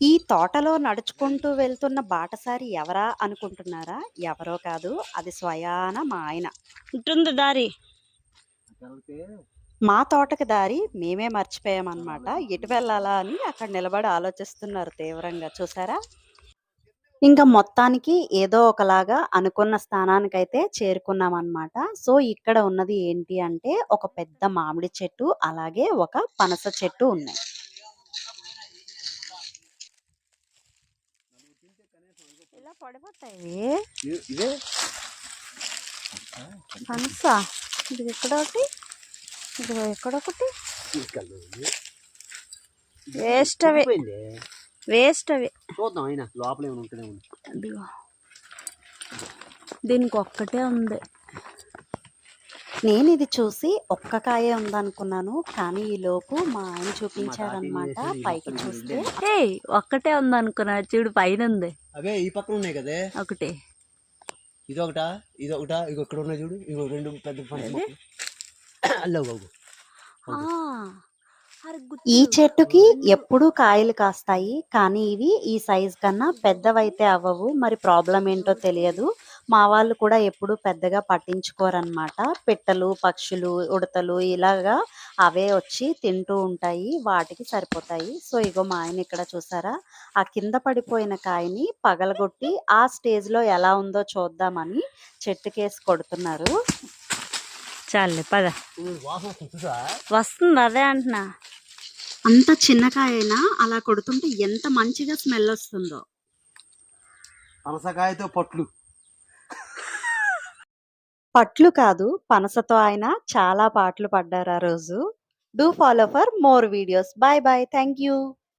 ఈ తోటలో నడుచుకుంటూ వెళ్తున్న బాటసారి ఎవరా అనుకుంటున్నారా? ఎవరో కాదు. అది స్వయాన మా ఆయన. ఉంటుంది దారి. మా తోటకి దారి మేమే మర్చిపోయామనమాట. ఎటు వెళ్ళాలా అని అక్కడ నిలబడి ఆలోచిస్తున్నారు తీవ్రంగా. చూసారా? ఇంక మొత్తానికి ఏదో ఒకలాగా అనుకున్న స్థానానికైతే చేరుకున్నామనమాట. సో, ఇక్కడ ఉన్నది ఏంటి అంటే ఒక పెద్ద మామిడి చెట్టు, అలాగే ఒక పనస చెట్టు ఉన్నాయి. ఇలా పడిపోతాయి. ఇవే పనస. ఇది ఇక్కడొకటి, ఇదిగో ఇక్కడొకటి. వేస్ట్ అవి. వేస్ట్ అవి. చూద్దాం అయినా లోపల ఏమైనా ఉంటేనే ఉంది. అదిగో దీనికి ఒక్కటే ఉంది. నేను ఇది చూసి ఒక్క కాయే ఉందనుకున్నాను. కానీ ఈలోపు మా ఆయన చూపించారనమాట. పైకి చూస్తే ఒక్కటే ఉందనుకున్నా. చూడు పైన ఉంది. అవే ఈ పక్కన ఉన్నాయి కదే. ఒకటి ఇదొకటా ఇదొకటా ఇగో ఇక్కడ ఉన్నాయి చూడు. ఇగో రెండు పెద్ద అల్లో ఈ చెట్టుకి ఎప్పుడూ కాయలు కాస్తాయి. కానీ ఇవి ఈ సైజ్ కన్నా పెద్దవైతే అవ్వవు. మరి ప్రాబ్లం ఏంటో తెలియదు. మా వాళ్ళు కూడా ఎప్పుడు పెద్దగా పట్టించుకోరనమాట. పిట్టలు, పక్షులు, ఉడతలు ఇలాగా అవే వచ్చి తింటూ ఉంటాయి. వాటికి సరిపోతాయి. సో, ఇగో మా ఆయన ఇక్కడ చూసారా? ఆ కింద పడిపోయిన కాయని పగలగొట్టి ఆ స్టేజ్‌లో ఎలా ఉందో చూద్దామని చెట్టుకేసి కొడుతున్నారు. చాలే పద. వస్తుంది అదే అంటున్నా. అంత చిన్న కాయైనా అలా కొడుతుంటే ఎంత మంచిగా స్మెల్ వస్తుందో. పనసకాయతో పట్లు. పట్లు కాదు, పనసతో ఆయన చాలా పాటలు పడ్డారు ఆ రోజు. Do follow for more videos. By by. Thank you.